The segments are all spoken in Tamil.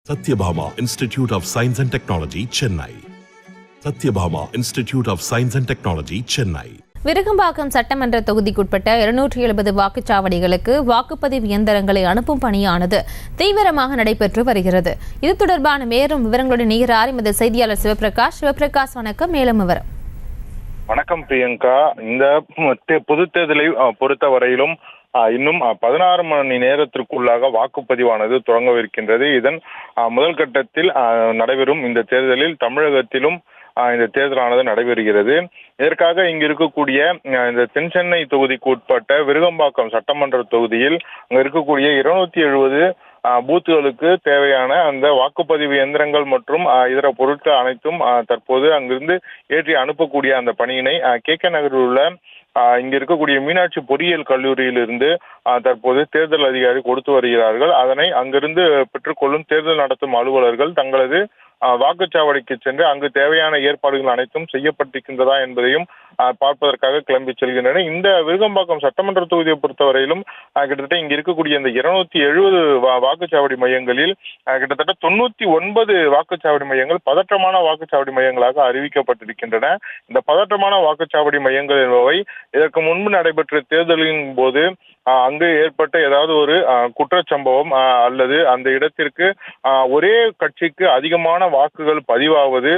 Satyabhama Institute of Science and Technology, Chennai. Satyabhama Institute of Science and Technology, Chennai. Virugambakkam சட்டமன்ற தொகுதிக்குட்பட்ட 270 வாக்குச்சாவடிகளுக்கு வாக்குப்பதிவு இயந்திரங்களை அனுப்பும் பணியானது தீவிரமாக நடைபெற்று வருகிறது. இது தொடர்பான மேலும் விவரங்களுடன் இணைகிறார் எமது செய்தியாளர் சிவபிரகாஷ். வணக்கம். மேலும் விவரம். வணக்கம் பிரியங்கா. இந்த பொது தேர்தலை பொறுத்த வரையிலும் இன்னும் 16 மணி நேரத்திற்குள்ளாக வாக்குப்பதிவானது தொடங்கவிருக்கின்றது. இதன் முதல் கட்டத்தில் நடைபெறும் இந்த தேர்தலில் தமிழகத்திலும் இந்த தேர்தலானது நடைபெறுகிறது. இதற்காக இங்கு இருக்கக்கூடிய இந்த தென் சென்னை தொகுதிக்கு உட்பட்ட விருகம்பாக்கம் சட்டமன்ற தொகுதியில் அங்க இருக்கக்கூடிய 270 பூத்துகளுக்கு தேவையான அந்த வாக்குப்பதிவு இயந்திரங்கள் மற்றும் இதர பொருட்கள் அனைத்தும் தற்போது அங்கிருந்து ஏற்றி அனுப்பக்கூடிய அந்த பணியினை கே நகரில் உள்ள இங்க இருக்கக்கூடிய மீனாட்சி பொறியியல் கல்லூரியிலிருந்து தற்போது தேர்தல் அதிகாரி கொடுத்து வருகிறார்கள். அதனை அங்கிருந்து பெற்றுக்கொள்ளும் தேர்தல் நடத்தும் அலுவலர்கள் தங்களது வாக்குச்சாவடிக்கு சென்று அங்கு தேவையான ஏற்பாடுகள் அனைத்தும் செய்யப்பட்டிருக்கின்றதா என்பதையும் பார்ப்பதற்காக கிளம்பி செல்கின்றன. இந்த விருகம்பாக்கம் சட்டமன்ற தொகுதியை பொறுத்தவரையிலும் கிட்டத்தட்ட இங்க இருக்கக்கூடிய இந்த 270 வாக்குச்சாவடி மையங்களில் கிட்டத்தட்ட 99 வாக்குச்சாவடி மையங்கள் பதற்றமான வாக்குச்சாவடி மையங்களாக அறிவிக்கப்பட்டிருக்கின்றன. இந்த பதற்றமான வாக்குச்சாவடி மையங்கள் என்பவை இதற்கு முன்பு நடைபெற்ற தேர்தலின் போது அங்கு ஏற்பட்ட ஏதாவது ஒரு குற்றச்சம்பவம் அல்லது அந்த இடத்திற்கு ஒரே கட்சிக்கு அதிகமான வாக்குகள் பதிவாவது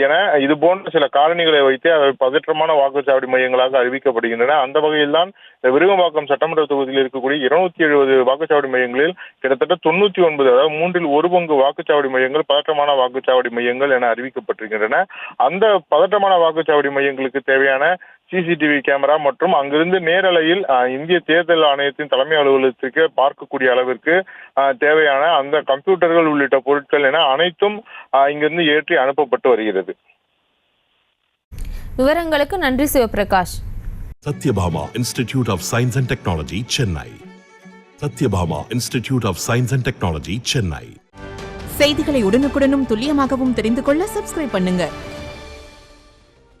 என இது போன்ற சில காரணிகளை வைத்து அவை பதற்றமான வாக்குச்சாவடி மையங்களாக அறிவிக்கப்படுகின்றன. அந்த வகையில் தான் இந்த விருகம்பாக்கம் சட்டமன்ற தொகுதியில் இருக்கக்கூடிய 270 வாக்குச்சாவடி மையங்களில் கிட்டத்தட்ட 99, அதாவது 1/3 பங்கு வாக்குச்சாவடி மையங்கள் பதற்றமான வாக்குச்சாவடி மையங்கள் என அறிவிக்கப்பட்டிருக்கின்றன. அந்த பதற்றமான வாக்குச்சாவடி மையங்களுக்கு தேவையான சிசிடிவி கேமரா மற்றும் அங்கிருந்து நேரலையில் இந்திய தேர்தல் ஆணையத்தின் தலைமை அலுவலகத்திற்கு பார்க்கக்கூடிய அளவிற்கு தேவையான அந்த கம்ப்யூட்டர்கள் உள்ளிட்ட பொருட்கள் என அனைத்தும் இங்கிருந்து ஏற்றி அனுப்பப்பட்டு வருகிறது. விவரங்களுக்கு நன்றி Sivaprakash. Satyabhama Institute of Science and Technology, Chennai. Satyabhama Institute of Science and Technology, Chennai. செய்திகளை உடனுக்குடனும் துல்லியமாகவும் தெரிந்து கொள்ள சப்ஸ்கிரைப் பண்ணுங்க.